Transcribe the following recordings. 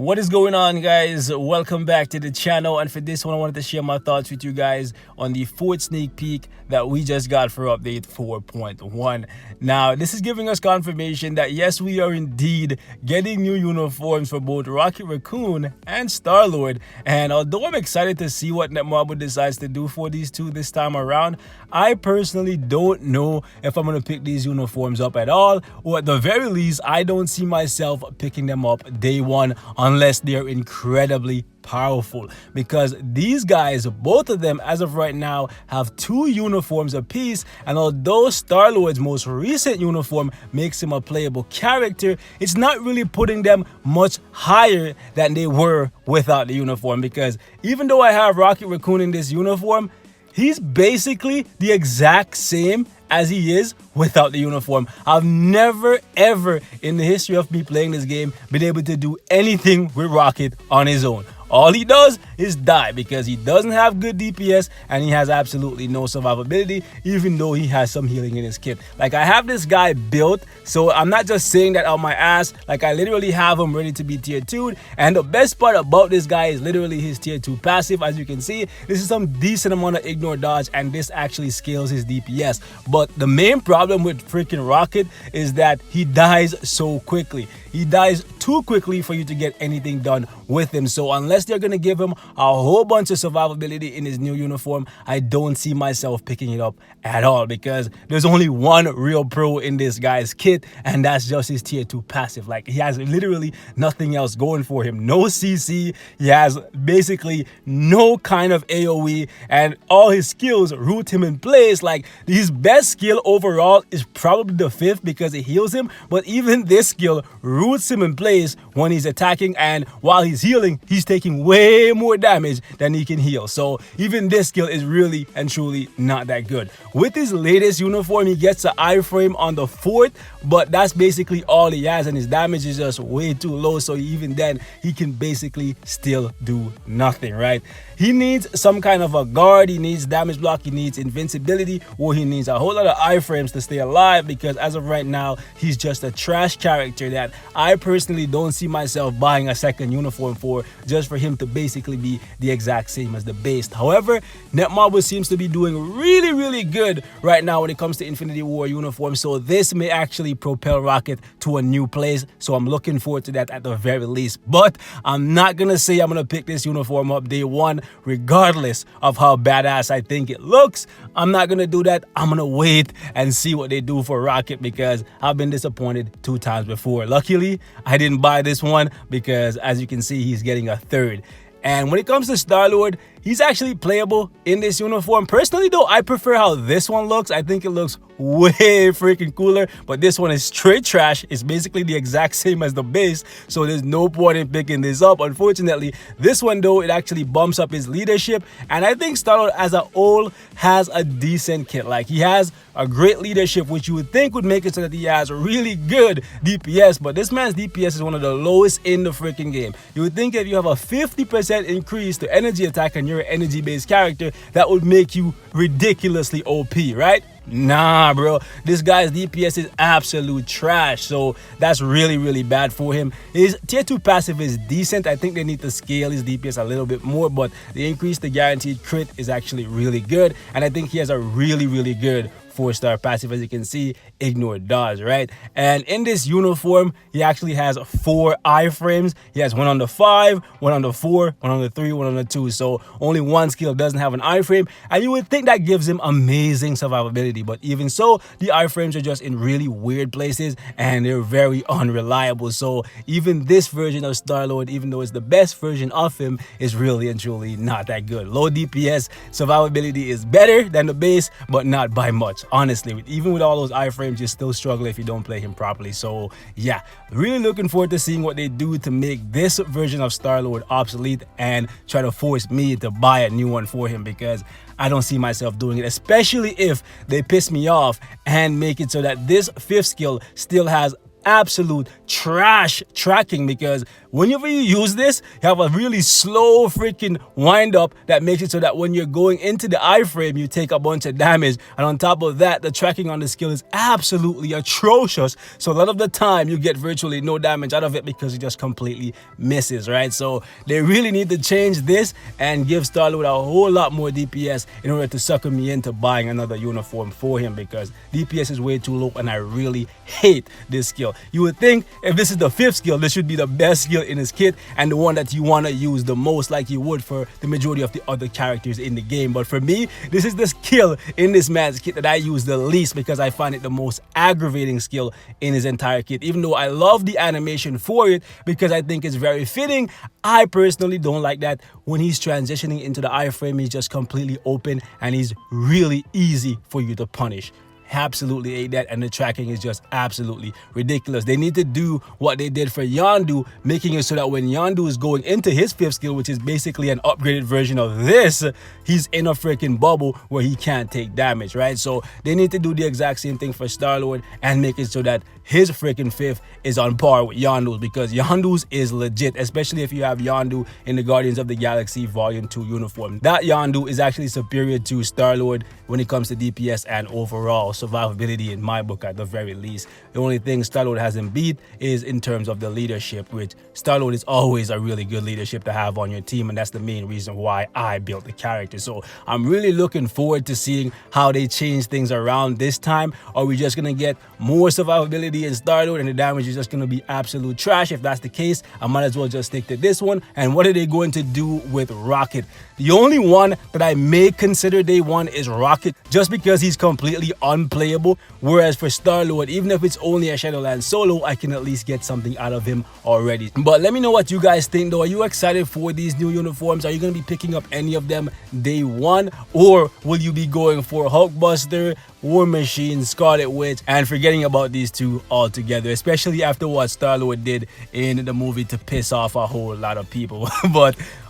What is going on, guys? Welcome back to the channel, and for this one I wanted to share my thoughts with you guys on the fourth sneak peek that we just got for update 4.1. Now this is giving us confirmation that yes, we are indeed getting new uniforms for both Rocket Raccoon and Star-Lord, and although I'm excited to see what Netmarble decides to do for these two this time around, I personally don't know if I'm going to pick these uniforms up at all, or at the very least I don't see myself picking them up day one unless they're incredibly powerful, because these guys, both of them as of right now, have two uniforms apiece, and although Star-Lord's most recent uniform makes him a playable character, it's not really putting them much higher than they were without the uniform, because even though I have Rocket Raccoon in this uniform, he's basically the exact same as he is without the uniform. I've never ever in the history of me playing this game been able to do anything with Rocket on his own. All he does is die because he doesn't have good DPS and he has absolutely no survivability, even though he has some healing in his kit. Like, I have this guy built, so I'm not just saying that out my ass. Like, I literally have him ready to be tier 2'd, and the best part about this guy is literally his tier 2 passive. As you can see, this is some decent amount of ignore dodge, and this actually scales his DPS. But the main problem with freaking Rocket is that he dies so quickly. He dies too quickly for you to get anything done with him. So unless they're gonna give him a whole bunch of survivability in his new uniform, I don't see myself picking it up at all, because there's only one real pro in this guy's kit, and that's just his tier 2 passive. Like, he has literally nothing else going for him. No CC, he has basically no kind of AoE, and all his skills root him in place. Like, his best skill overall is probably the 5th because it heals him, but even this skill roots him in place when he's attacking, and while he's healing, he's taking way more damage than he can heal. So even this skill is really and truly not that good. With his latest uniform, he gets an iframe on the 4th, but that's basically all he has, and his damage is just way too low, so even then he can basically still do nothing, right? He needs some kind of a guard, he needs damage block, he needs invincibility, or he needs a whole lot of iframes to stay alive, because as of right now, he's just a trash character that I personally don't see myself buying a second uniform for, just for him to basically be the exact same as the base. However, Netmarble seems to be doing really good right now when it comes to Infinity War uniforms, so this may actually propel Rocket to a new place, so I'm looking forward to that at the very least. But I'm not gonna say I'm gonna pick this uniform up day one regardless of how badass I think it looks. I'm not gonna do that. I'm gonna wait and see what they do for Rocket, because I've been disappointed 2 times before. Luckily, I didn't buy this one because, as you can see, he's getting a 3rd. And when it comes to Star-Lord, he's actually playable in this uniform. Personally though, I prefer how this one looks. I think it looks way freaking cooler, but this one is straight trash. It's basically the exact same as the base, so there's no point in picking this up. Unfortunately, this one though, it actually bumps up his leadership, and I think Star-Lord as a whole has a decent kit. Like, he has a great leadership, which you would think would make it so that he has really good DPS, but this man's DPS is one of the lowest in the freaking game. You would think if you have a 50% increase to energy attack and you're an energy based character, that would make you ridiculously OP, right? Nah, bro, this guy's DPS is absolute trash, so that's really bad for him. His tier 2 passive is decent. I think they need to scale his DPS a little bit more, but the increase to guaranteed crit is actually really good, and I think he has a really good 4-star passive, as you can see, ignore dodge, right? And in this uniform, he actually has 4 iframes. He has one on the 5, one on the 4, one on the 3, one on the 2, so only one skill doesn't have an iframe, and you would think that gives him amazing survivability, but even so, the iframes are just in really weird places and they're very unreliable. So even this version of Star-Lord, even though it's the best version of him, is really and truly not that good. Low DPS, survivability is better than the base, but not by much. Honestly, even with all those iframes, you still struggle if you don't play him properly. So yeah, really looking forward to seeing what they do to make this version of Star-Lord obsolete and try to force me to buy a new one for him, because I don't see myself doing it, especially if they piss me off and make it so that this 5th skill still has absolute trash tracking, because whenever you use this, you have a really slow freaking wind up that makes it so that when you're going into the iframe, you take a bunch of damage. And on top of that, the tracking on the skill is absolutely atrocious. So a lot of the time you get virtually no damage out of it because it just completely misses, right? So they really need to change this and give Star-Lord a whole lot more DPS in order to sucker me into buying another uniform for him, because DPS is way too low and I really hate this skill. You would think if this is the 5th skill, this should be the best skill in his kit and the one that you want to use the most, like you would for the majority of the other characters in the game. But for me, this is the skill in this man's kit that I use the least, because I find it the most aggravating skill in his entire kit. Even though I love the animation for it because I think it's very fitting, I personally don't like that when he's transitioning into the iframe, he's just completely open and he's really easy for you to punish. Absolutely hate that, and the tracking is just absolutely ridiculous. They need to do what they did for Yondu, making it so that when Yondu is going into his 5th skill, which is basically an upgraded version of this, he's in a freaking bubble where he can't take damage, right? So they need to do the exact same thing for Star-Lord and make it so that his freaking 5th is on par with Yondu's, because Yondu's is legit, especially if you have Yondu in the Guardians of the Galaxy Volume 2 uniform. That Yondu is actually superior to Star-Lord when it comes to DPS and overall survivability, in my book at the very least. The only thing Star-Lord hasn't beat is in terms of the leadership, which Star-Lord is always a really good leadership to have on your team, and that's the main reason why I built the character. So I'm really looking forward to seeing how they change things around this time. Are we just gonna get more survivability in Star-Lord and the damage is just gonna be absolute trash? If that's the case, I might as well just stick to this one. And what are they going to do with Rocket? The only one that I may consider day one is Rocket, just because he's completely unplayable. Whereas for Star-Lord, even if it's only a Shadowlands solo, I can at least get something out of him already. But let me know what you guys think though. Are you excited for these new uniforms? Are you going to be picking up any of them day one? Or will you be going for Hulkbuster, War Machine, Scarlet Witch, and forgetting about these two altogether, especially after what Star-Lord did in the movie to piss off a whole lot of people?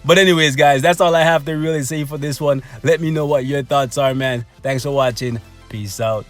But anyways, guys, that's all I have to really say for this one. Let me know what your thoughts are, man. Thanks for watching. Peace out.